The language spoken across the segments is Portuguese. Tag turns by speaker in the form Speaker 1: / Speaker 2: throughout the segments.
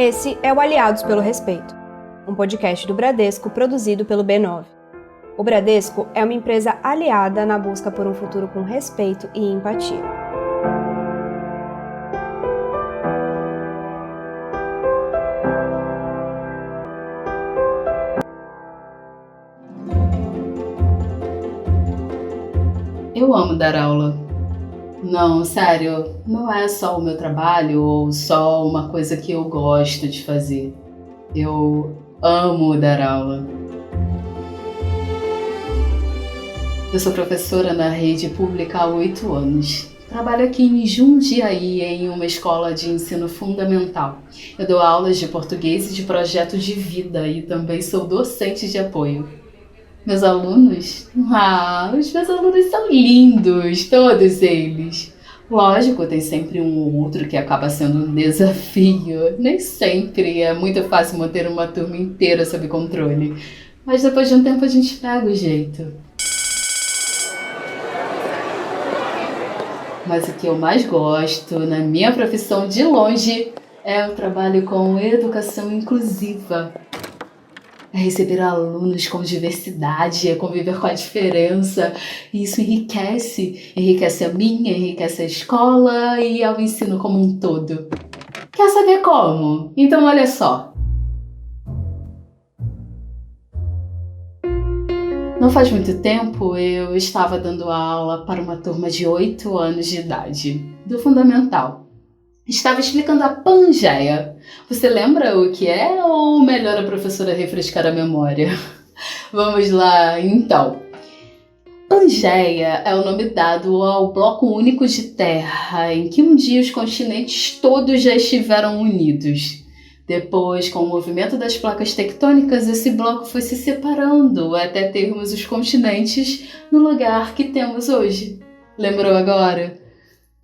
Speaker 1: Esse é o Aliados pelo Respeito, um podcast do Bradesco produzido pelo B9. O Bradesco é uma empresa aliada na busca por um futuro com respeito e empatia.
Speaker 2: Eu amo dar aula. Não, sério, não é só o meu trabalho ou só uma coisa que eu gosto de fazer. Eu amo dar aula. Eu sou professora na rede pública há 8 anos. Trabalho aqui em Jundiaí, em uma escola de ensino fundamental. Eu dou aulas de português e de projeto de vida e também sou docente de apoio. Meus alunos? Os meus alunos são lindos, todos eles. Lógico, tem sempre um ou outro que acaba sendo um desafio. Nem sempre é muito fácil manter uma turma inteira sob controle. Mas depois de um tempo a gente pega o jeito. Mas o que eu mais gosto na minha profissão de longe é o trabalho com educação inclusiva. É receber alunos com diversidade, é conviver com a diferença. E isso enriquece a minha, enriquece a escola e ao ensino como um todo. Quer saber como? Então olha só. Não faz muito tempo eu estava dando aula para uma turma de 8 anos de idade, do Fundamental. Estava explicando a Pangeia. Você lembra o que é ou melhor a professora refrescar a memória? Vamos lá, então. Pangeia é o nome dado ao bloco único de terra em que um dia os continentes todos já estiveram unidos. Depois, com o movimento das placas tectônicas, esse bloco foi se separando até termos os continentes no lugar que temos hoje. Lembrou agora?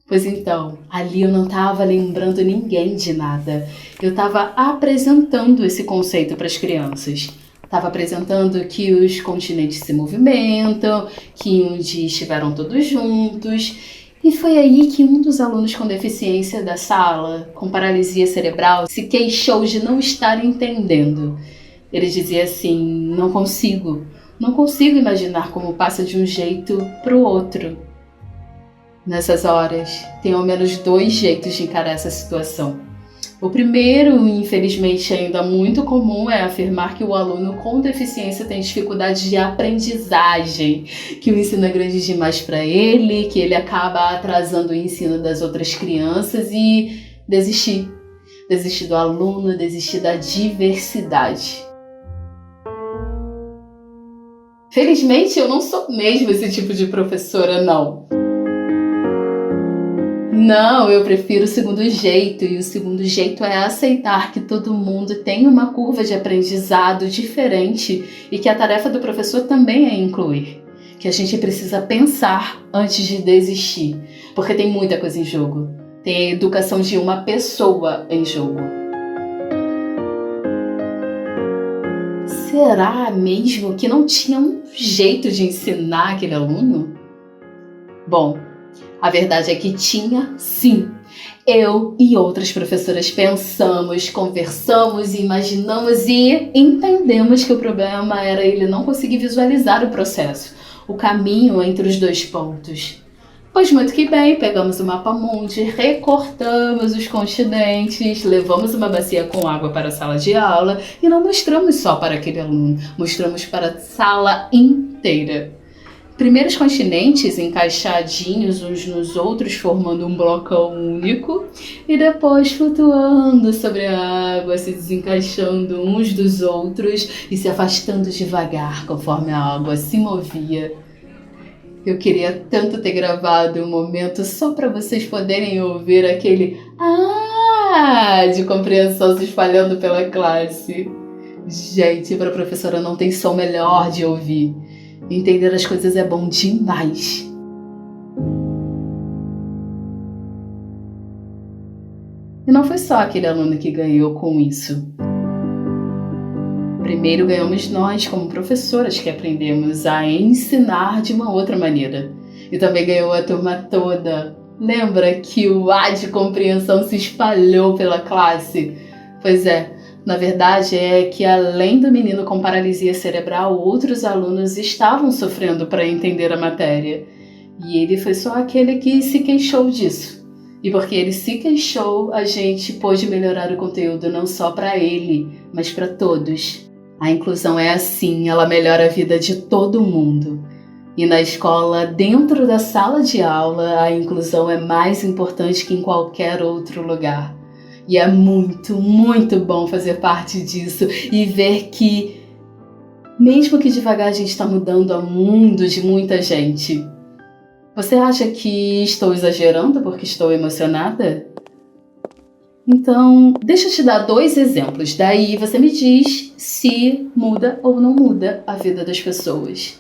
Speaker 2: Pois então, ali eu não estava lembrando ninguém de nada. Eu estava apresentando esse conceito para as crianças. Estava apresentando que os continentes se movimentam, que um dia estiveram todos juntos. E foi aí que um dos alunos com deficiência da sala, com paralisia cerebral, se queixou de não estar entendendo. Ele dizia assim, não consigo imaginar como passa de um jeito para o outro. Nessas horas, tem ao menos 2 jeitos de encarar essa situação. O primeiro, infelizmente ainda muito comum, é afirmar que o aluno com deficiência tem dificuldade de aprendizagem, que o ensino é grande demais para ele, que ele acaba atrasando o ensino das outras crianças e desistir. Desistir do aluno, desistir da diversidade. Felizmente, eu não sou mesmo esse tipo de professora, não. Não, eu prefiro o segundo jeito, e o segundo jeito é aceitar que todo mundo tem uma curva de aprendizado diferente e que a tarefa do professor também é incluir. Que a gente precisa pensar antes de desistir, porque tem muita coisa em jogo. Tem a educação de uma pessoa em jogo. Será mesmo que não tinha um jeito de ensinar aquele aluno? Bom, a verdade é que tinha, sim. Eu e outras professoras pensamos, conversamos, imaginamos e entendemos que o problema era ele não conseguir visualizar o processo, o caminho entre os 2 pontos. Pois muito que bem, pegamos o mapa mundi, recortamos os continentes, levamos uma bacia com água para a sala de aula e não mostramos só para aquele aluno, mostramos para a sala inteira. Primeiro os continentes encaixadinhos uns nos outros, formando um blocão único, e depois flutuando sobre a água, se desencaixando uns dos outros e se afastando devagar conforme a água se movia. Eu queria tanto ter gravado um momento só para vocês poderem ouvir aquele de compreensão se espalhando pela classe. Gente, para a professora não tem som melhor de ouvir. Entender as coisas é bom demais. E não foi só aquele aluno que ganhou com isso. Primeiro ganhamos nós, como professoras, que aprendemos a ensinar de uma outra maneira. E também ganhou a turma toda. Lembra que o A de compreensão se espalhou pela classe? Pois é, na verdade é que além do menino com paralisia cerebral, outros alunos estavam sofrendo para entender a matéria. E ele foi só aquele que se queixou disso. E porque ele se queixou, a gente pôde melhorar o conteúdo não só para ele, mas para todos. A inclusão é assim, ela melhora a vida de todo mundo. E na escola, dentro da sala de aula, a inclusão é mais importante que em qualquer outro lugar. E é muito, muito bom fazer parte disso e ver que, mesmo que devagar, a gente está mudando o mundo de muita gente. Você acha que estou exagerando porque estou emocionada? Então, deixa eu te dar 2 exemplos. Daí você me diz se muda ou não muda a vida das pessoas.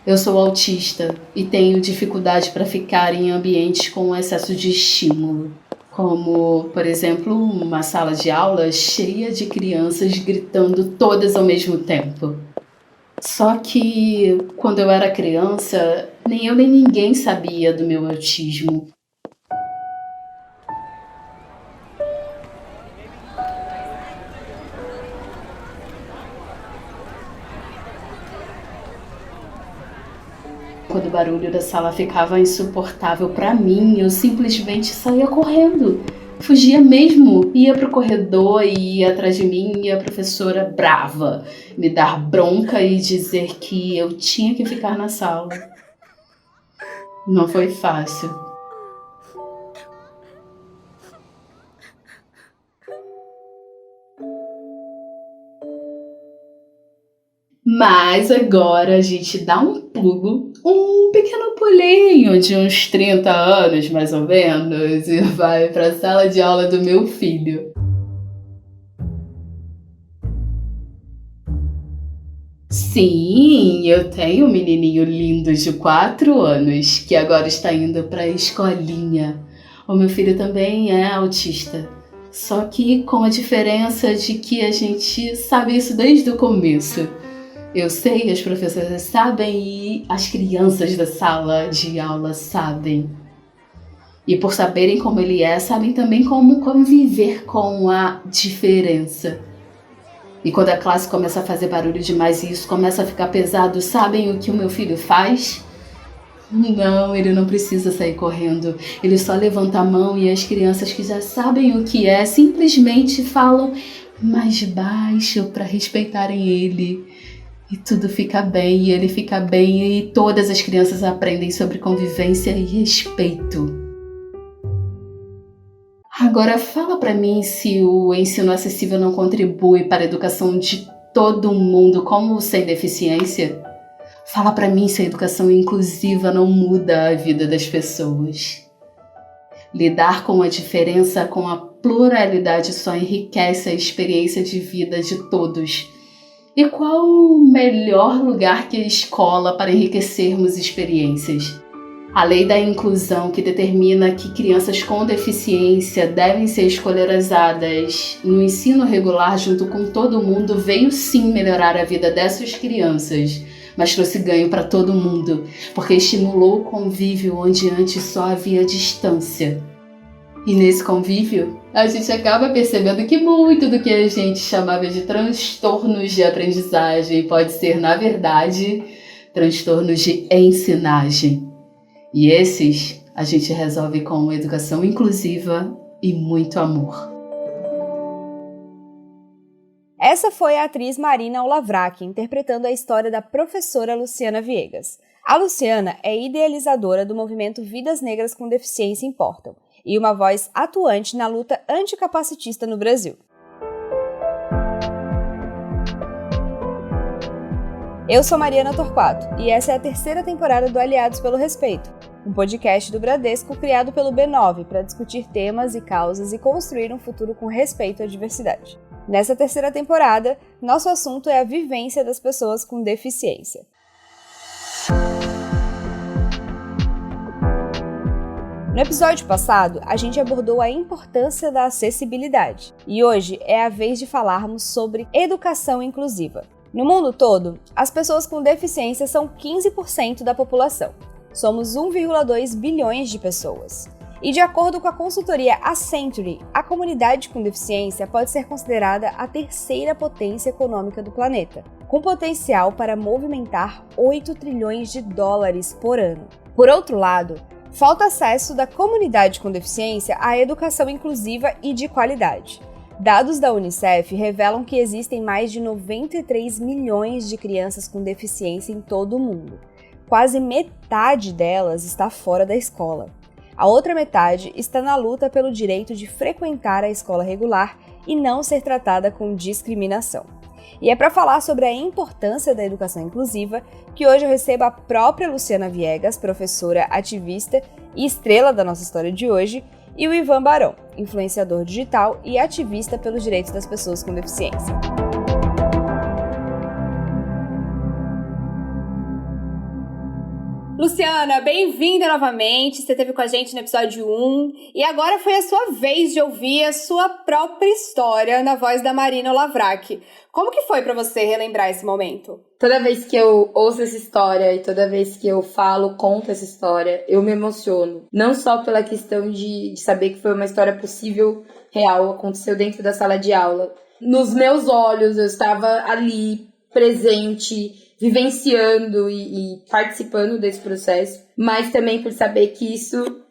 Speaker 2: Eu sou autista e tenho dificuldade para ficar em ambientes com excesso de estímulo, como, por exemplo, uma sala de aula cheia de crianças gritando todas ao mesmo tempo. Só que, quando eu era criança, nem eu nem ninguém sabia do meu autismo. Quando o barulho da sala ficava insuportável para mim, eu simplesmente saía correndo. Fugia mesmo, ia pro corredor e ia atrás de mim e a professora brava me dar bronca e dizer que eu tinha que ficar na sala. Não foi fácil. Mas agora a gente dá um pulo, um pequeno pulinho de uns 30 anos mais ou menos e vai para a sala de aula do meu filho. Sim, eu tenho um menininho lindo de 4 anos que agora está indo para a escolinha. O meu filho também é autista, só que com a diferença de que a gente sabe isso desde o começo. Eu sei, as professoras sabem e as crianças da sala de aula sabem. E por saberem como ele é, sabem também como conviver com a diferença. E quando a classe começa a fazer barulho demais e isso começa a ficar pesado, sabem o que o meu filho faz? Não, ele não precisa sair correndo. Ele só levanta a mão e as crianças que já sabem o que é simplesmente falam mais baixo para respeitarem ele. E tudo fica bem, e ele fica bem, e todas as crianças aprendem sobre convivência e respeito. Agora fala pra mim se o ensino acessível não contribui para a educação de todo mundo, como sem deficiência. Fala pra mim se a educação inclusiva não muda a vida das pessoas. Lidar com a diferença, com a pluralidade só enriquece a experiência de vida de todos. E qual o melhor lugar que a escola para enriquecermos experiências? A lei da inclusão, que determina que crianças com deficiência devem ser escolarizadas no ensino regular junto com todo mundo, veio sim melhorar a vida dessas crianças, mas trouxe ganho para todo mundo, porque estimulou o convívio onde antes só havia distância. E nesse convívio, a gente acaba percebendo que muito do que a gente chamava de transtornos de aprendizagem pode ser, na verdade, transtornos de ensinagem. E esses a gente resolve com educação inclusiva e muito amor.
Speaker 1: Essa foi a atriz Marina Olavrak interpretando a história da professora Luciana Viegas. A Luciana é idealizadora do movimento Vidas Negras com Deficiência Importam e uma voz atuante na luta anticapacitista no Brasil. Eu sou Mariana Torquato e essa é a 3ª temporada do Aliados pelo Respeito, um podcast do Bradesco criado pelo B9 para discutir temas e causas e construir um futuro com respeito à diversidade. Nessa 3ª temporada, nosso assunto é a vivência das pessoas com deficiência. No episódio passado, a gente abordou a importância da acessibilidade e hoje é a vez de falarmos sobre educação inclusiva. No mundo todo, as pessoas com deficiência são 15% da população. Somos 1,2 bilhões de pessoas. E de acordo com a consultoria Accenture, a comunidade com deficiência pode ser considerada a terceira potência econômica do planeta, com potencial para movimentar 8 trilhões de dólares por ano. Por outro lado, falta acesso da comunidade com deficiência à educação inclusiva e de qualidade. Dados da Unicef revelam que existem mais de 93 milhões de crianças com deficiência em todo o mundo. Quase metade delas está fora da escola. A outra metade está na luta pelo direito de frequentar a escola regular e não ser tratada com discriminação. E é para falar sobre a importância da educação inclusiva que hoje eu recebo a própria Luciana Viegas, professora, ativista e estrela da nossa história de hoje, e o Ivan Barão, influenciador digital e ativista pelos direitos das pessoas com deficiência. Luciana, bem-vinda novamente, você esteve com a gente no episódio 1 e agora foi a sua vez de ouvir a sua própria história na voz da Marina Lavrac. Como que foi para você relembrar esse momento?
Speaker 3: Toda vez que eu ouço essa história e toda vez que eu conto essa história, eu me emociono. Não só pela questão de saber que foi uma história possível, real, aconteceu dentro da sala de aula. Nos meus olhos, eu estava ali, presente, vivenciando e participando desse processo, mas também por saber que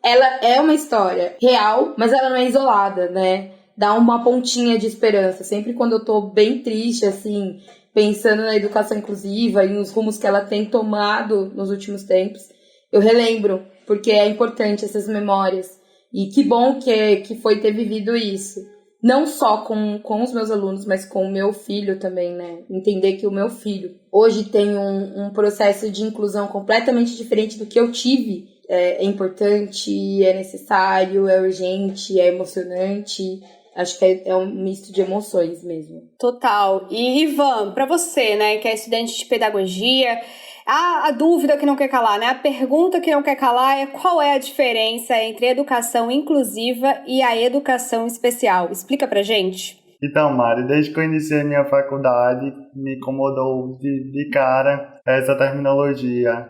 Speaker 3: ela é uma história real, mas ela não é isolada, né? Dá uma pontinha de esperança. Sempre quando eu tô bem triste, assim, pensando na educação inclusiva e nos rumos que ela tem tomado nos últimos tempos, eu relembro, porque é importante essas memórias. E que bom que foi ter vivido isso. Não só com os meus alunos, mas com o meu filho também, né? Entender que o meu filho hoje tem um processo de inclusão completamente diferente do que eu tive. É importante, é necessário, é urgente, é emocionante. Acho que é um misto de emoções mesmo.
Speaker 1: Total. E Ivan, para você, né, que é estudante de pedagogia, a dúvida que não quer calar, né? A pergunta que não quer calar é qual é a diferença entre a educação inclusiva e a educação especial? Explica pra gente.
Speaker 4: Então, Mari, desde que eu iniciei minha faculdade, me incomodou de cara essa terminologia,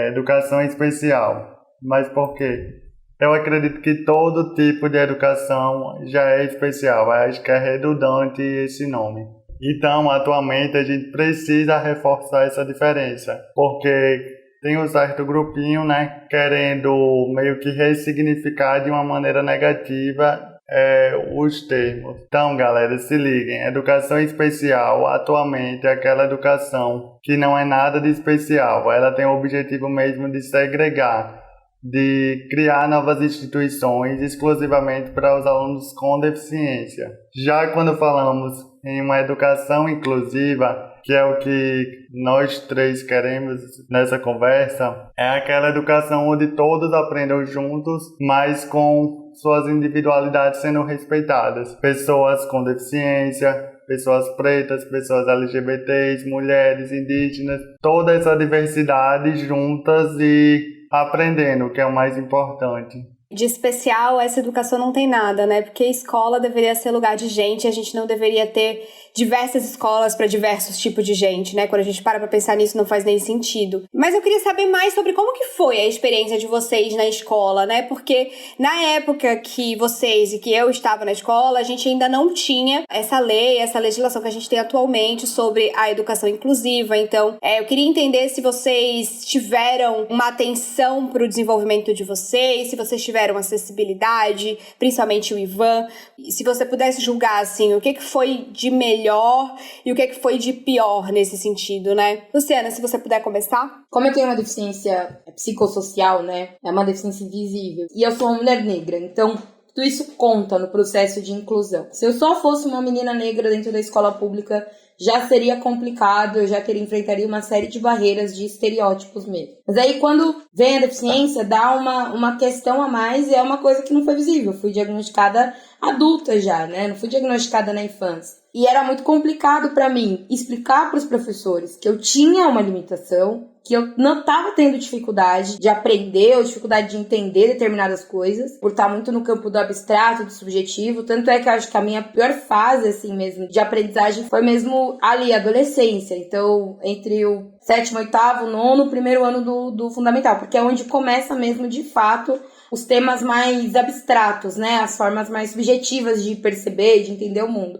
Speaker 4: educação especial. Mas por quê? Eu acredito que todo tipo de educação já é especial. Acho que é redundante esse nome. Então, atualmente, a gente precisa reforçar essa diferença, porque tem um certo grupinho, né, querendo meio que ressignificar de uma maneira negativa os termos. Então, galera, se liguem, educação especial, atualmente, é aquela educação que não é nada de especial, ela tem o objetivo mesmo de segregar, de criar novas instituições exclusivamente para os alunos com deficiência. Já quando falamos em uma educação inclusiva, que é o que nós três queremos nessa conversa, é aquela educação onde todos aprendam juntos, mas com suas individualidades sendo respeitadas. Pessoas com deficiência, pessoas pretas, pessoas LGBTs, mulheres, indígenas, toda essa diversidade juntas e aprendendo, que é o mais importante.
Speaker 1: De especial, essa educação não tem nada, né? Porque a escola deveria ser lugar de gente, a gente não deveria ter diversas escolas para diversos tipos de gente, né? Quando a gente para pra pensar nisso, não faz nem sentido. Mas eu queria saber mais sobre como que foi a experiência de vocês na escola, né? Porque na época que vocês e que eu estava na escola, a gente ainda não tinha essa lei, essa legislação que a gente tem atualmente sobre a educação inclusiva. Então, eu queria entender se vocês tiveram uma atenção para o desenvolvimento de vocês, se vocês tiveram acessibilidade, principalmente o Ivan. Se você pudesse julgar, assim, o que foi de melhor e o que foi de pior nesse sentido, né? Luciana, se você puder começar.
Speaker 3: Como eu tenho uma deficiência psicossocial, né? É uma deficiência invisível. E eu sou uma mulher negra, então tudo isso conta no processo de inclusão. Se eu só fosse uma menina negra dentro da escola pública, já seria complicado, eu já enfrentaria uma série de barreiras, de estereótipos mesmo. Mas aí quando vem a deficiência, dá uma questão a mais e é uma coisa que não foi visível. Eu fui diagnosticada adulta já, né? Não fui diagnosticada na infância. E era muito complicado para mim explicar para os professores que eu tinha uma limitação, que eu não estava tendo dificuldade de aprender ou dificuldade de entender determinadas coisas, por estar muito no campo do abstrato, do subjetivo. Tanto é que eu acho que a minha pior fase, assim mesmo, de aprendizagem foi mesmo ali, adolescência. Então, entre o 7º, 8º, 9º, primeiro ano do fundamental, porque é onde começa mesmo, de fato, os temas mais abstratos, né? As formas mais subjetivas de perceber, de entender o mundo.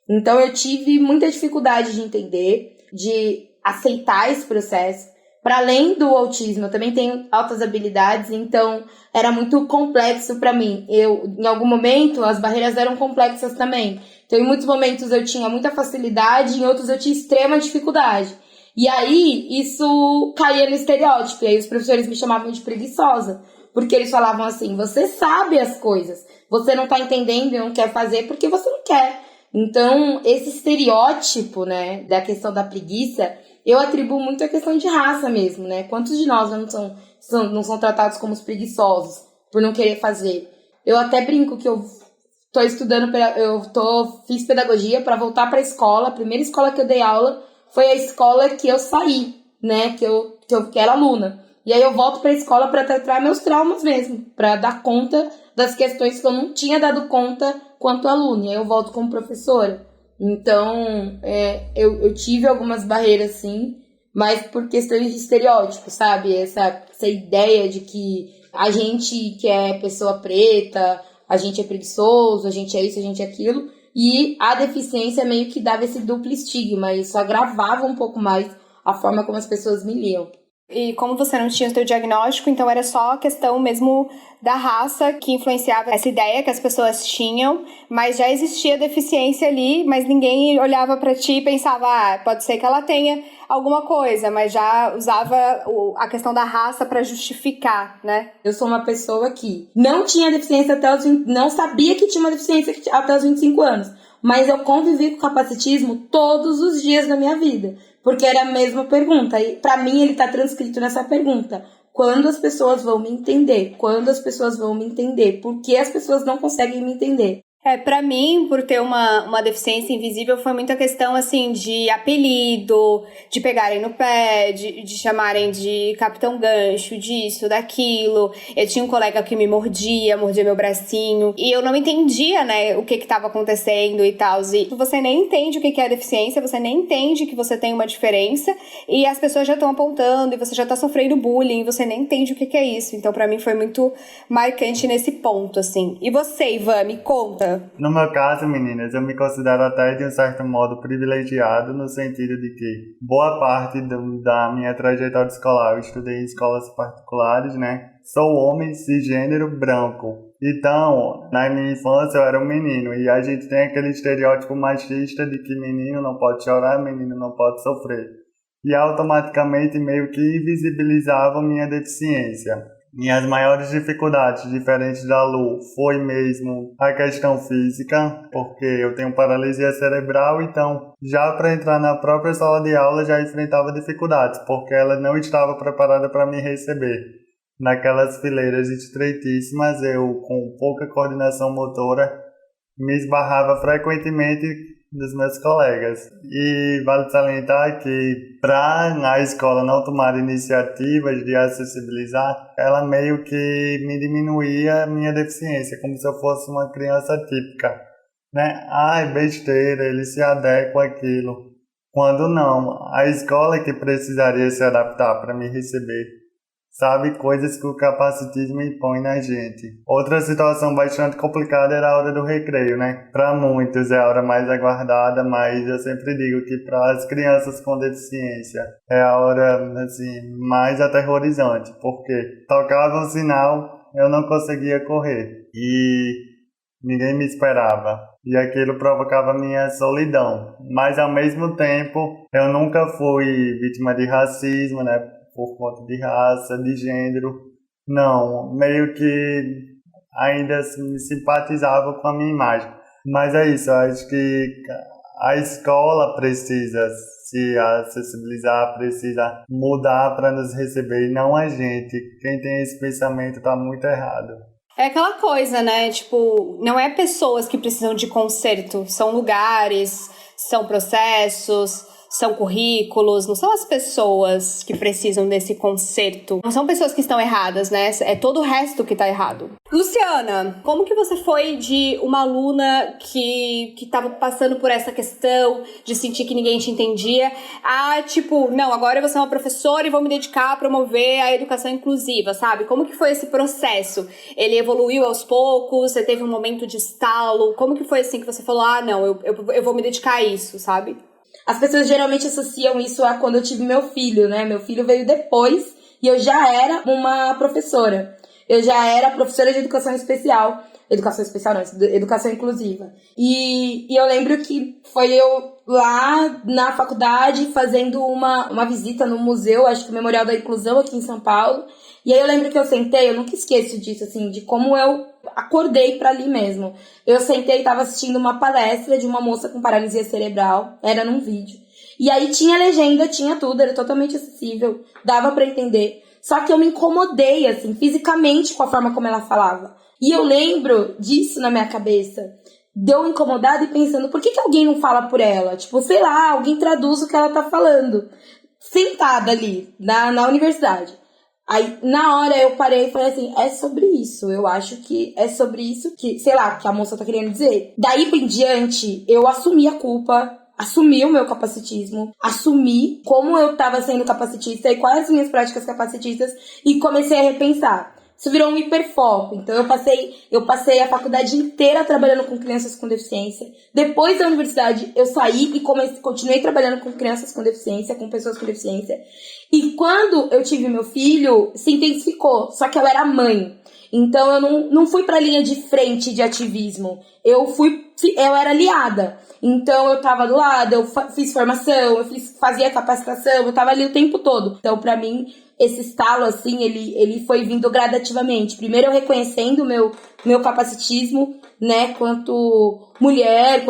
Speaker 3: Então eu tive muita dificuldade de entender, de aceitar esse processo. Para além do autismo, eu também tenho altas habilidades, então era muito complexo para mim. Em algum momento, as barreiras eram complexas também. Então, em muitos momentos eu tinha muita facilidade, em outros eu tinha extrema dificuldade. E aí, isso caía no estereótipo, e aí os professores me chamavam de preguiçosa, porque eles falavam assim, você sabe as coisas, você não tá entendendo e não quer fazer porque você não quer. Então, esse estereótipo, né, da questão da preguiça, eu atribuo muito à questão de raça mesmo, né? Quantos de nós não são tratados como os preguiçosos por não querer fazer? Eu até brinco que eu tô estudando, fiz pedagogia para voltar para a escola. A primeira escola que eu dei aula foi a escola que eu saí, né? Que eu era aluna. E aí eu volto para a escola para tratar meus traumas mesmo, para dar conta das questões que eu não tinha dado conta quanto aluna. E aí eu volto como professora. Então, eu tive algumas barreiras, sim, mas por questões de estereótipo, sabe? Essa ideia de que a gente que é pessoa preta, a gente é preguiçoso, a gente é isso, a gente é aquilo, e a deficiência meio que dava esse duplo estigma, e isso agravava um pouco mais a forma como as pessoas me liam.
Speaker 1: E como você não tinha o seu diagnóstico, então era só a questão mesmo da raça que influenciava essa ideia que as pessoas tinham, mas já existia deficiência ali, mas ninguém olhava pra ti e pensava, pode ser que ela tenha alguma coisa, mas já usava a questão da raça pra justificar, né?
Speaker 3: Eu sou uma pessoa que não tinha deficiência não sabia que tinha uma deficiência até os 25 anos, mas eu convivi com o capacitismo todos os dias da minha vida. Porque era a mesma pergunta. E pra mim ele tá transcrito nessa pergunta. Quando as pessoas vão me entender? Quando as pessoas vão me entender? Por que as pessoas não conseguem me entender?
Speaker 1: Pra mim, por ter uma deficiência invisível, foi muita questão, assim, de apelido, de pegarem no pé, de chamarem de Capitão Gancho, disso, daquilo. Eu tinha um colega que me mordia meu bracinho, e eu não entendia, né, o que tava acontecendo e tal. E você nem entende o que é a deficiência, você nem entende que você tem uma diferença, e as pessoas já estão apontando, e você já tá sofrendo bullying, e você nem entende o que é isso. Então, pra mim, foi muito marcante nesse ponto, assim. E você, Ivan, me conta.
Speaker 4: No meu caso, meninas, eu me considero até de um certo modo privilegiado no sentido de que boa parte da minha trajetória escolar eu estudei em escolas particulares, né? Sou homem cisgênero branco. Então, na minha infância eu era um menino e a gente tem aquele estereótipo machista de que menino não pode chorar, menino não pode sofrer. E automaticamente meio que invisibilizavam minha deficiência. Minhas maiores dificuldades, diferentes da Lu, foi mesmo a questão física, porque eu tenho paralisia cerebral, então já para entrar na própria sala de aula já enfrentava dificuldades, porque ela não estava preparada para me receber. Naquelas fileiras estreitíssimas, eu com pouca coordenação motora, me esbarrava frequentemente dos meus colegas. E vale salientar que para a escola não tomar iniciativas de acessibilizar, ela meio que me diminuía a minha deficiência, como se eu fosse uma criança típica, né? Ai, besteira, ele se adequa àquilo. Quando não, a escola é que precisaria se adaptar para me receber. Sabe, coisas que o capacitismo impõe na gente. Outra situação bastante complicada era a hora do recreio, né? Para muitos é a hora mais aguardada, mas eu sempre digo que para as crianças com deficiência é a hora, assim, mais aterrorizante, porque tocava um sinal, eu não conseguia correr e ninguém me esperava. E aquilo provocava minha solidão. Mas ao mesmo tempo, eu nunca fui vítima de racismo, né? Por conta de raça, de gênero. Não, meio que ainda me simpatizava com a minha imagem. Mas é isso, eu acho que a escola precisa se acessibilizar, precisa mudar para nos receber, e não a gente. Quem tem esse pensamento está muito errado.
Speaker 1: É aquela coisa, né? Tipo, não é pessoas que precisam de conserto, são lugares, são processos, são currículos, não são as pessoas que precisam desse conserto. Não são pessoas que estão erradas, né? É todo o resto que tá errado. Luciana, como que você foi de uma aluna que tava passando por essa questão de sentir que ninguém te entendia a, tipo, não, agora eu vou ser uma professora e vou me dedicar a promover a educação inclusiva, sabe? Como que foi esse processo? Ele evoluiu aos poucos? Você teve um momento de estalo? Como que foi assim que você falou, não, eu vou me dedicar a isso, sabe?
Speaker 3: As pessoas geralmente associam isso a quando eu tive meu filho, né? Meu filho veio depois e eu já era uma professora. Eu já era professora de educação especial. Educação especial não, educação inclusiva. E eu lembro que foi eu lá na faculdade fazendo uma visita no museu, acho que o Memorial da Inclusão aqui em São Paulo. E aí eu lembro que eu sentei, eu nunca esqueço disso, assim, de como eu acordei pra ali mesmo. Eu sentei e tava assistindo uma palestra de uma moça com paralisia cerebral, era num vídeo. E aí tinha legenda, tinha tudo, era totalmente acessível, dava pra entender. Só que eu me incomodei, assim, fisicamente com a forma como ela falava. E eu lembro disso na minha cabeça. Deu incomodada e pensando, por que alguém não fala por ela? Tipo, sei lá, alguém traduz o que ela tá falando. Sentada ali, na universidade. Aí, na hora, eu parei e falei assim, é sobre isso. Eu acho que é sobre isso que, sei lá, que a moça tá querendo dizer. Daí em diante, eu assumi a culpa, assumi o meu capacitismo, assumi como eu tava sendo capacitista e quais as minhas práticas capacitistas e comecei a repensar. Isso virou um hiperfoco. Então eu passei a faculdade inteira trabalhando com crianças com deficiência. Depois da universidade eu saí e continuei trabalhando com crianças com deficiência, com pessoas com deficiência. E quando eu tive meu filho, se intensificou. Só que eu era mãe. Então eu não fui pra linha de frente de ativismo. Eu era aliada. Então eu tava do lado, eu fiz formação, fazia capacitação, eu tava ali o tempo todo. Então pra mim, esse estalo, assim, ele foi vindo gradativamente. Primeiro eu reconhecendo o meu capacitismo, né, quanto mulher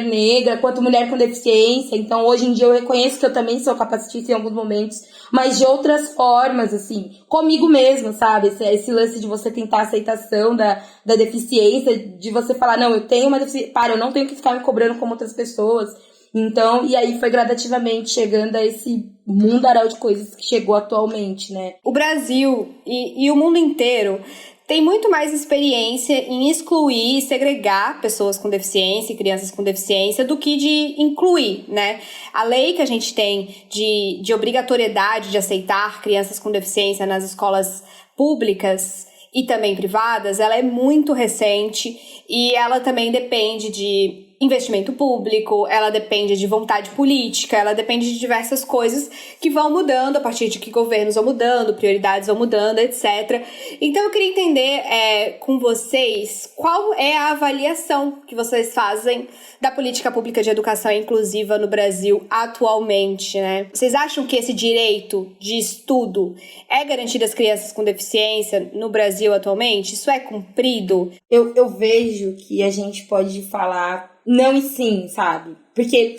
Speaker 3: negra, quanto mulher com deficiência. Então hoje em dia eu reconheço que eu também sou capacitista em alguns momentos, mas de outras formas, assim, comigo mesma, sabe? Esse lance de você tentar a aceitação da deficiência, de você falar, não, eu tenho uma deficiência, eu não tenho que ficar me cobrando como outras pessoas. Então, e aí foi gradativamente chegando a esse mundaréu de coisas que chegou atualmente, né?
Speaker 1: O Brasil e o mundo inteiro tem muito mais experiência em excluir e segregar pessoas com deficiência e crianças com deficiência do que de incluir, né? A lei que a gente tem de obrigatoriedade de aceitar crianças com deficiência nas escolas públicas e também privadas, ela é muito recente e ela também depende de investimento público, ela depende de vontade política, ela depende de diversas coisas que vão mudando a partir de que governos vão mudando, prioridades vão mudando, etc. Então eu queria entender com vocês qual é a avaliação que vocês fazem da política pública de educação inclusiva no Brasil atualmente, né? Vocês acham que esse direito de estudo é garantido às crianças com deficiência no Brasil atualmente? Isso é cumprido?
Speaker 3: Eu vejo que a gente pode falar não e sim, sabe? Porque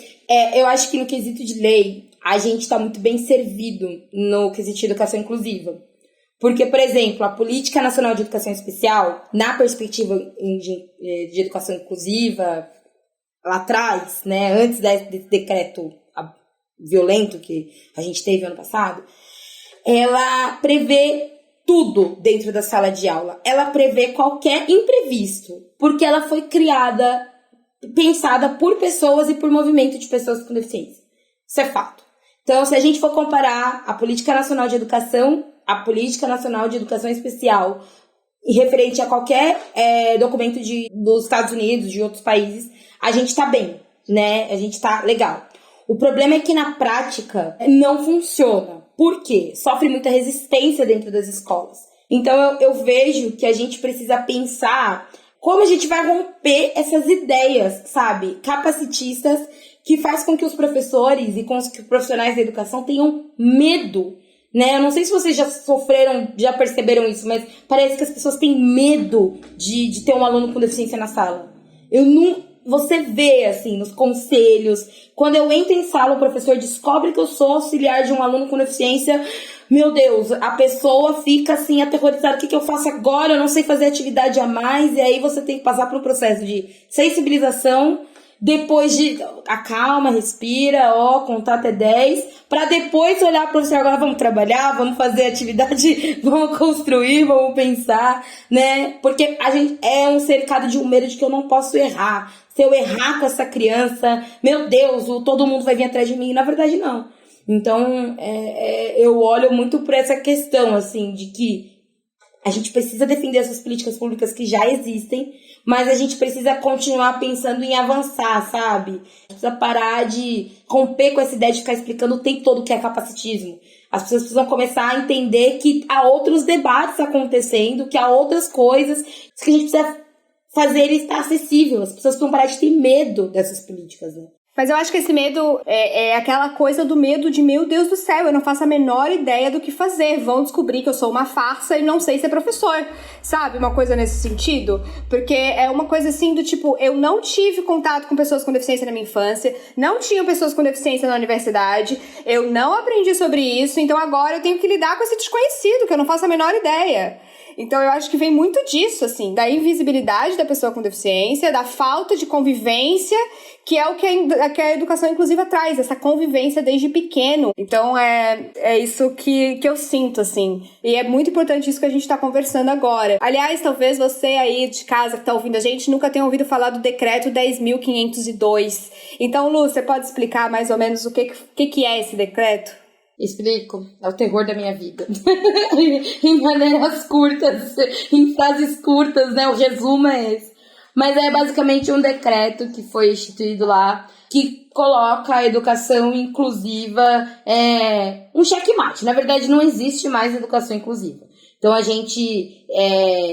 Speaker 3: eu acho que no quesito de lei, a gente tá muito bem servido no quesito de educação inclusiva. Porque, por exemplo, a Política Nacional de Educação Especial, na perspectiva de educação inclusiva, lá atrás, né, antes desse decreto violento que a gente teve ano passado, ela prevê tudo dentro da sala de aula. Ela prevê qualquer imprevisto, porque ela foi pensada por pessoas e por movimento de pessoas com deficiência. Isso é fato. Então, se a gente for comparar a Política Nacional de Educação, a Política Nacional de Educação Especial, e referente a qualquer documento dos Estados Unidos, de outros países, a gente tá bem, né? A gente tá legal. O problema é que na prática não funciona. Por quê? Sofre muita resistência dentro das escolas. Então, eu vejo que a gente precisa pensar como a gente vai romper essas ideias, sabe, capacitistas, que faz com que os professores e com os profissionais da educação tenham medo, né? Eu não sei se vocês já perceberam isso, mas parece que as pessoas têm medo de ter um aluno com deficiência na sala. Você vê, assim, nos conselhos, quando eu entro em sala, o professor descobre que eu sou auxiliar de um aluno com deficiência. Meu Deus, a pessoa fica assim, aterrorizada, o que eu faço agora? Eu não sei fazer atividade a mais, e aí você tem que passar por um processo de sensibilização depois de acalma, respira, contar até 10, para depois olhar para você, agora vamos trabalhar, vamos fazer atividade, vamos construir, vamos pensar, né? Porque a gente é um cercado de um medo de que eu não posso errar. Se eu errar com essa criança, meu Deus, todo mundo vai vir atrás de mim. Na verdade, não. Então, eu olho muito por essa questão, assim, de que a gente precisa defender essas políticas públicas que já existem, mas a gente precisa continuar pensando em avançar, sabe? A gente precisa parar de romper com essa ideia de ficar explicando o tempo todo o que é capacitismo. As pessoas precisam começar a entender que há outros debates acontecendo, que há outras coisas que a gente precisa fazer ele estar acessível. As pessoas precisam parar de ter medo dessas políticas, né?
Speaker 1: Mas eu acho que esse medo é aquela coisa do medo de, meu Deus do céu, eu não faço a menor ideia do que fazer. Vão descobrir que eu sou uma farsa e não sei ser professor, sabe? Uma coisa nesse sentido. Porque é uma coisa assim do tipo, eu não tive contato com pessoas com deficiência na minha infância, não tinha pessoas com deficiência na universidade, eu não aprendi sobre isso, então agora eu tenho que lidar com esse desconhecido, que eu não faço a menor ideia. Então eu acho que vem muito disso, assim, da invisibilidade da pessoa com deficiência, da falta de convivência, que é o que a educação inclusiva traz, essa convivência desde pequeno. Então é isso que eu sinto, assim. E é muito importante isso que a gente tá conversando agora. Aliás, talvez você aí de casa que tá ouvindo a gente nunca tenha ouvido falar do decreto 10.502. Então, Lu, você pode explicar mais ou menos o que é esse decreto?
Speaker 3: Explico. É o terror da minha vida. Em maneiras curtas, em frases curtas, né? O resumo é esse. Mas é basicamente um decreto que foi instituído lá, que coloca a educação inclusiva, um checkmate. Na verdade, não existe mais educação inclusiva. Então, a gente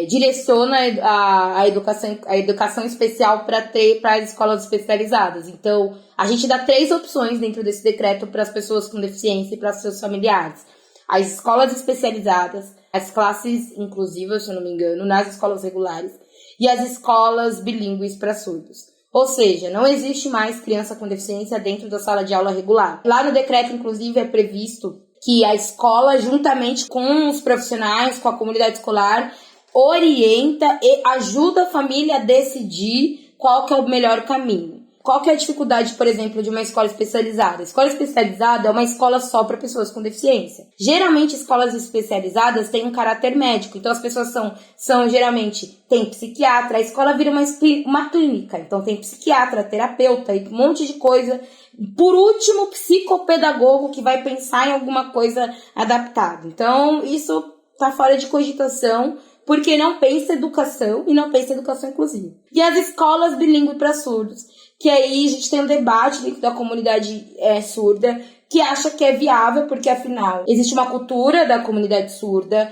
Speaker 3: direciona a educação especial para as escolas especializadas. Então, a gente dá 3 opções dentro desse decreto para as pessoas com deficiência e para seus familiares. As escolas especializadas, as classes inclusivas, se eu não me engano, nas escolas regulares, e as escolas bilíngues para surdos. Ou seja, não existe mais criança com deficiência dentro da sala de aula regular. Lá no decreto, inclusive, é previsto que a escola, juntamente com os profissionais, com a comunidade escolar, orienta e ajuda a família a decidir qual que é o melhor caminho. Qual que é a dificuldade, por exemplo, de uma escola especializada? A escola especializada é uma escola só para pessoas com deficiência. Geralmente, escolas especializadas têm um caráter médico. Então, as pessoas são geralmente, tem psiquiatra, a escola vira uma clínica. Então, tem psiquiatra, terapeuta e um monte de coisa. Por último, psicopedagogo que vai pensar em alguma coisa adaptada. Então, isso está fora de cogitação, porque não pensa educação e não pensa educação inclusiva. E as escolas bilíngue para surdos, que aí a gente tem um debate dentro da comunidade surda, que acha que é viável, porque afinal existe uma cultura da comunidade surda,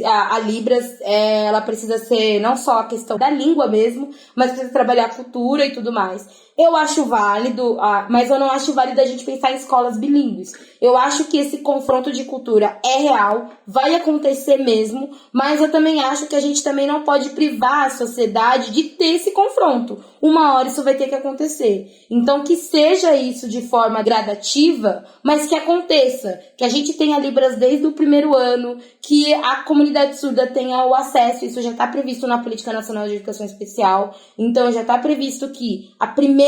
Speaker 3: a Libras, ela precisa ser não só a questão da língua mesmo, mas precisa trabalhar a cultura e tudo mais. Eu acho válido, mas eu não acho válido a gente pensar em escolas bilíngues. Eu acho que esse confronto de cultura é real, vai acontecer mesmo, mas eu também acho que a gente também não pode privar a sociedade de ter esse confronto. Uma hora isso vai ter que acontecer. Então, que seja isso de forma gradativa, mas que aconteça. Que a gente tenha Libras desde o primeiro ano, que a comunidade surda tenha o acesso, isso já está previsto na Política Nacional de Educação Especial. Então, já está previsto que a primeira,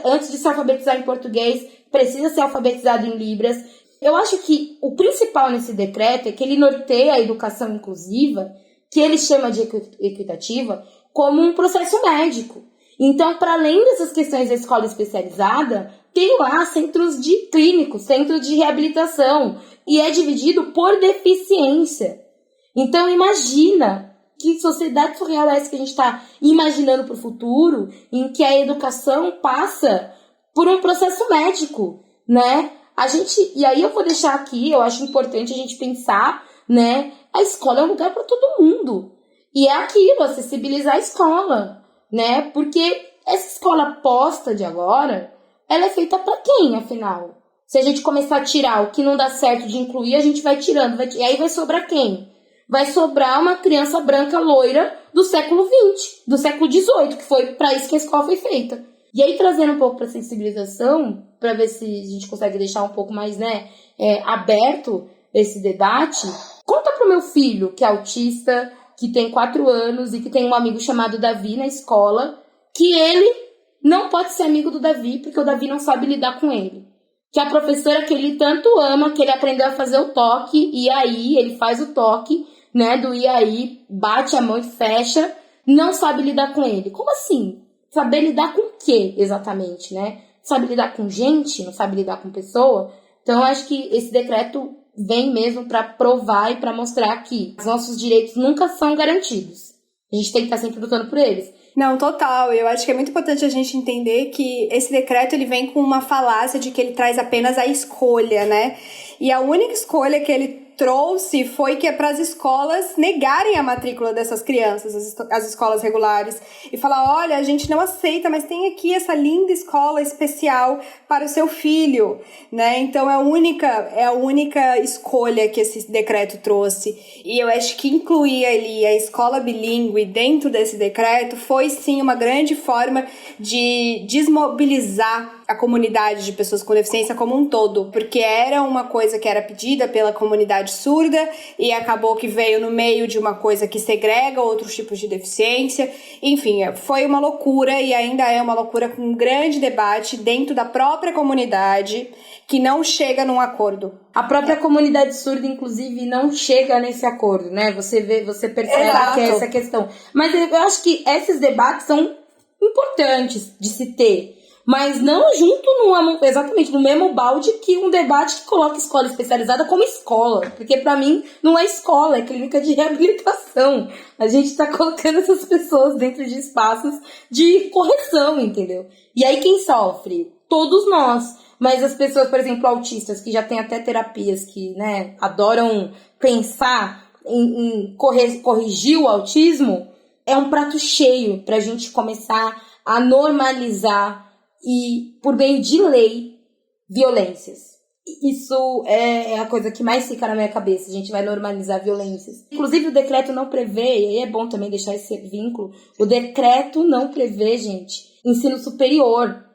Speaker 3: antes de se alfabetizar em português, precisa ser alfabetizado em Libras. Eu acho que o principal nesse decreto é que ele norteia a educação inclusiva, que ele chama de equitativa, como um processo médico. Então, para além dessas questões da escola especializada, tem lá centros clínicos, centros de reabilitação, e é dividido por deficiência. Então, imagina que sociedade surreal é essa que a gente está imaginando para o futuro, em que a educação passa por um processo médico, né? E aí eu vou deixar aqui, eu acho importante a gente pensar, né? A escola é um lugar para todo mundo. E é aquilo, acessibilizar a escola, né? Porque essa escola posta de agora, ela é feita para quem, afinal? Se a gente começar a tirar o que não dá certo de incluir, a gente vai tirando. E aí vai sobrar quem? Vai sobrar uma criança branca loira do século XX, do século XVIII, que foi para isso que a escola foi feita. E aí, trazendo um pouco para sensibilização, para ver se a gente consegue deixar um pouco mais, aberto esse debate, conta pro meu filho, que é autista, que tem 4 anos e que tem um amigo chamado Davi na escola, que ele não pode ser amigo do Davi, porque o Davi não sabe lidar com ele. Que a professora que ele tanto ama, que ele aprendeu a fazer o toque, e aí ele faz o toque, né, do e aí, bate a mão e fecha, não sabe lidar com ele. Como assim? Saber lidar com o quê, exatamente, né? Sabe lidar com gente, não sabe lidar com pessoa? Então, eu acho que esse decreto vem mesmo para provar e para mostrar que os nossos direitos nunca são garantidos. A gente tem que estar sempre lutando por eles.
Speaker 1: Não, total. Eu acho que é muito importante a gente entender que esse decreto ele vem com uma falácia de que ele traz apenas a escolha, né? E a única escolha que ele trouxe foi que é para as escolas negarem a matrícula dessas crianças, as escolas regulares, e falar, olha, a gente não aceita, mas tem aqui essa linda escola especial para o seu filho, né? Então é a única escolha que esse decreto trouxe. E eu acho que incluir ali a escola bilíngue dentro desse decreto foi sim uma grande forma de desmobilizar a comunidade de pessoas com deficiência como um todo, porque era uma coisa que era pedida pela comunidade surda e acabou que veio no meio de uma coisa que segrega outros tipos de deficiência. Enfim, foi uma loucura e ainda é uma loucura com um grande debate dentro da própria comunidade que não chega num acordo.
Speaker 3: A própria comunidade surda, inclusive, não chega nesse acordo, né? Você percebe
Speaker 1: Exato.
Speaker 3: que é essa questão. Mas eu acho que esses debates são importantes de se ter. Mas não junto exatamente no mesmo balde que um debate que coloca escola especializada como escola. Porque pra mim não é escola, é clínica de reabilitação. A gente tá colocando essas pessoas dentro de espaços de correção, entendeu? E aí quem sofre? Todos nós. Mas as pessoas, por exemplo, autistas, que já têm até terapias que, né, adoram pensar em corrigir o autismo, é um prato cheio pra gente começar a normalizar e, por meio de lei, violências. Isso é a coisa que mais fica na minha cabeça. A gente vai normalizar violências. Inclusive, o decreto não prevê, e aí é bom também deixar esse vínculo, o decreto não prevê, gente, ensino superior.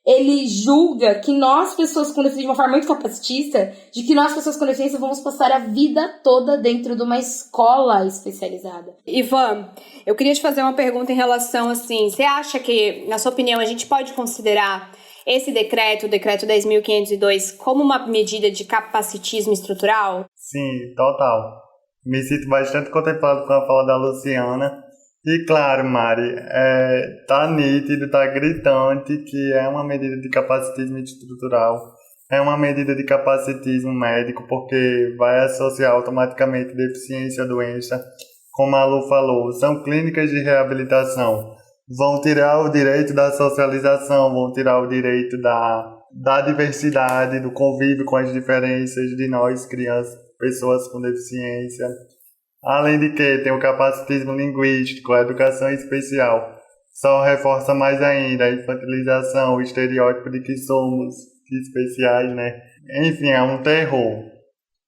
Speaker 3: Ele julga que nós, pessoas com deficiência, de uma forma muito capacitista, de que nós, pessoas com deficiência, vamos passar a vida toda dentro de uma escola especializada.
Speaker 1: Ivan, eu queria te fazer uma pergunta em relação, assim, você acha que, na sua opinião, a gente pode considerar esse decreto, o decreto 10.502, como uma medida de capacitismo estrutural?
Speaker 4: Sim, total. Me sinto bastante contemplado com a fala da Luciana. E claro, Mari, tá nítido, tá gritante que é uma medida de capacitismo estrutural, é uma medida de capacitismo médico, porque vai associar automaticamente deficiência à doença, como a Lu falou, são clínicas de reabilitação, vão tirar o direito da socialização, vão tirar o direito da diversidade, do convívio com as diferenças de nós, crianças, pessoas com deficiência. Além de que tem o capacitismo linguístico, a educação especial. Só reforça mais ainda a infantilização, o estereótipo de que somos especiais, né? Enfim, é um terror.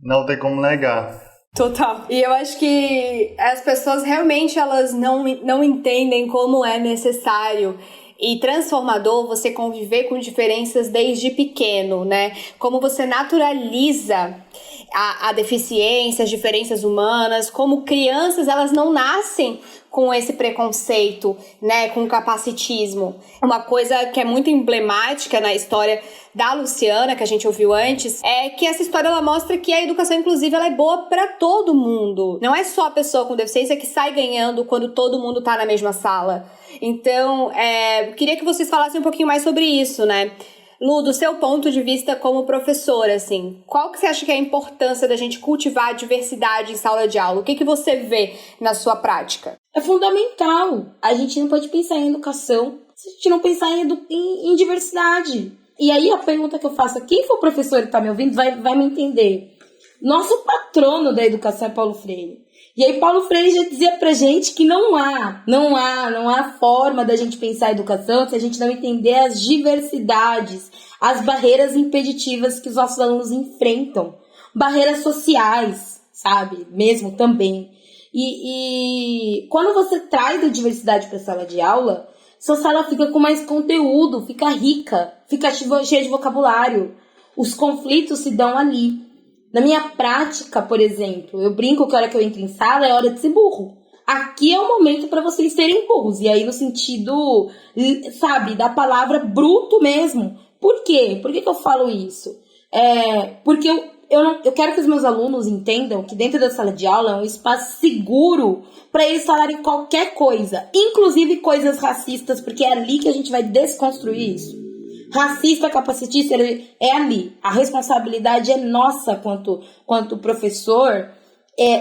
Speaker 4: Não tem como negar.
Speaker 1: Total. E eu acho que as pessoas realmente elas não entendem como é necessário e transformador você conviver com diferenças desde pequeno, né? Como você naturaliza a deficiência, as diferenças humanas, como crianças elas não nascem com esse preconceito, né, com o capacitismo. Uma coisa que é muito emblemática na história da Luciana, que a gente ouviu antes, é que essa história ela mostra que a educação inclusiva ela é boa para todo mundo. Não é só a pessoa com deficiência que sai ganhando quando todo mundo tá na mesma sala. Então, queria que vocês falassem um pouquinho mais sobre isso, né? Lu, do seu ponto de vista como professora, assim, qual que você acha que é a importância da gente cultivar a diversidade em sala de aula? O que você vê na sua prática?
Speaker 3: É fundamental. A gente não pode pensar em educação se a gente não pensar em diversidade. E aí a pergunta que eu faço, quem for professor e está me ouvindo vai me entender. Nosso patrono da educação é Paulo Freire. E aí Paulo Freire já dizia pra gente que não há forma da gente pensar a educação se a gente não entender as diversidades, as barreiras impeditivas que os nossos alunos enfrentam. Barreiras sociais, sabe? Mesmo também. E quando você traz a diversidade para a sala de aula, sua sala fica com mais conteúdo, fica rica, fica cheia de vocabulário. Os conflitos se dão ali. Na minha prática, por exemplo, eu brinco que a hora que eu entro em sala é hora de ser burro. aqui é o momento para vocês serem burros. E aí no sentido, sabe, da palavra bruto mesmo. Por quê? Por que eu falo isso? Porque eu quero que os meus alunos entendam que dentro da sala de aula é um espaço seguro para eles falarem qualquer coisa, inclusive coisas racistas, porque é ali que a gente vai desconstruir isso. Racista, capacitista, é ali. A responsabilidade é nossa quanto professor,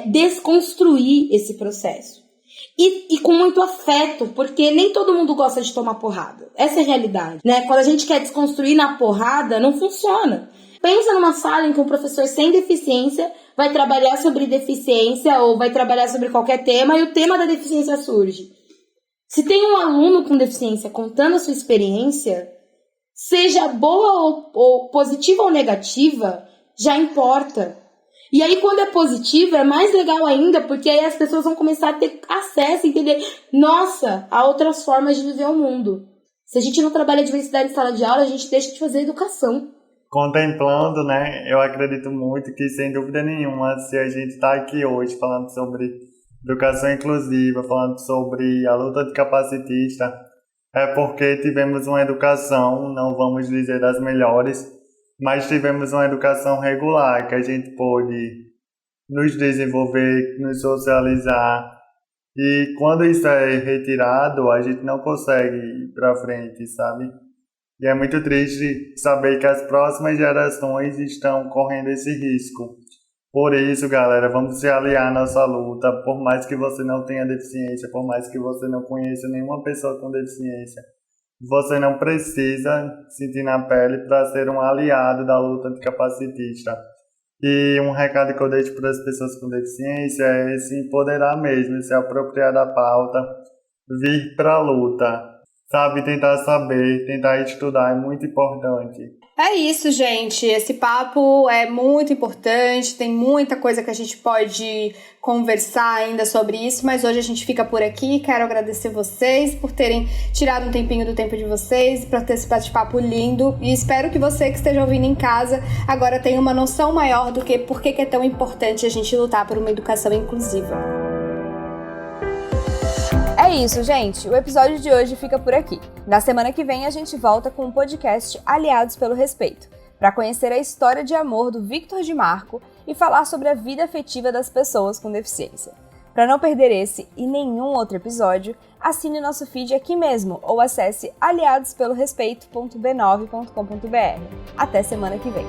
Speaker 3: desconstruir esse processo. E com muito afeto, porque nem todo mundo gosta de tomar porrada. Essa é a realidade, né? Quando a gente quer desconstruir na porrada, não funciona. Pensa numa sala em que um professor sem deficiência vai trabalhar sobre deficiência ou vai trabalhar sobre qualquer tema e o tema da deficiência surge. Se tem um aluno com deficiência contando a sua experiência, seja boa ou positiva ou negativa, já importa. E aí quando é positiva é mais legal ainda, porque aí as pessoas vão começar a ter acesso, entender, nossa, há outras formas de viver o mundo. Se a gente não trabalha a diversidade em sala de aula, a gente deixa de fazer educação.
Speaker 4: Contemplando, né, eu acredito muito que, sem dúvida nenhuma, se a gente está aqui hoje falando sobre educação inclusiva, falando sobre a luta de capacitista, é porque tivemos uma educação, não vamos dizer das melhores, mas tivemos uma educação regular, que a gente pôde nos desenvolver, nos socializar, e quando isso é retirado, a gente não consegue ir para frente, sabe? E é muito triste saber que as próximas gerações estão correndo esse risco. Por isso, galera, vamos se aliar à nossa luta. Por mais que você não tenha deficiência, por mais que você não conheça nenhuma pessoa com deficiência, você não precisa sentir na pele para ser um aliado da luta anticapacitista. E um recado que eu deixo para as pessoas com deficiência é se empoderar mesmo, se apropriar da pauta, vir para a luta. Sabe, tentar saber, tentar estudar é muito importante.
Speaker 1: É isso, gente. Esse papo é muito importante, tem muita coisa que a gente pode conversar ainda sobre isso, mas hoje a gente fica por aqui. Quero agradecer vocês por terem tirado um tempinho do tempo de vocês, para ter esse bate-papo lindo, e espero que você que esteja ouvindo em casa agora tenha uma noção maior do que por que é tão importante a gente lutar por uma educação inclusiva. É isso, gente. O episódio de hoje fica por aqui. Na semana que vem a gente volta com o podcast Aliados pelo Respeito, para conhecer a história de amor do Victor de Marco e falar sobre a vida afetiva das pessoas com deficiência. Para não perder esse e nenhum outro episódio, assine nosso feed aqui mesmo ou acesse aliadospelorespeito.b9.com.br. Até semana que vem.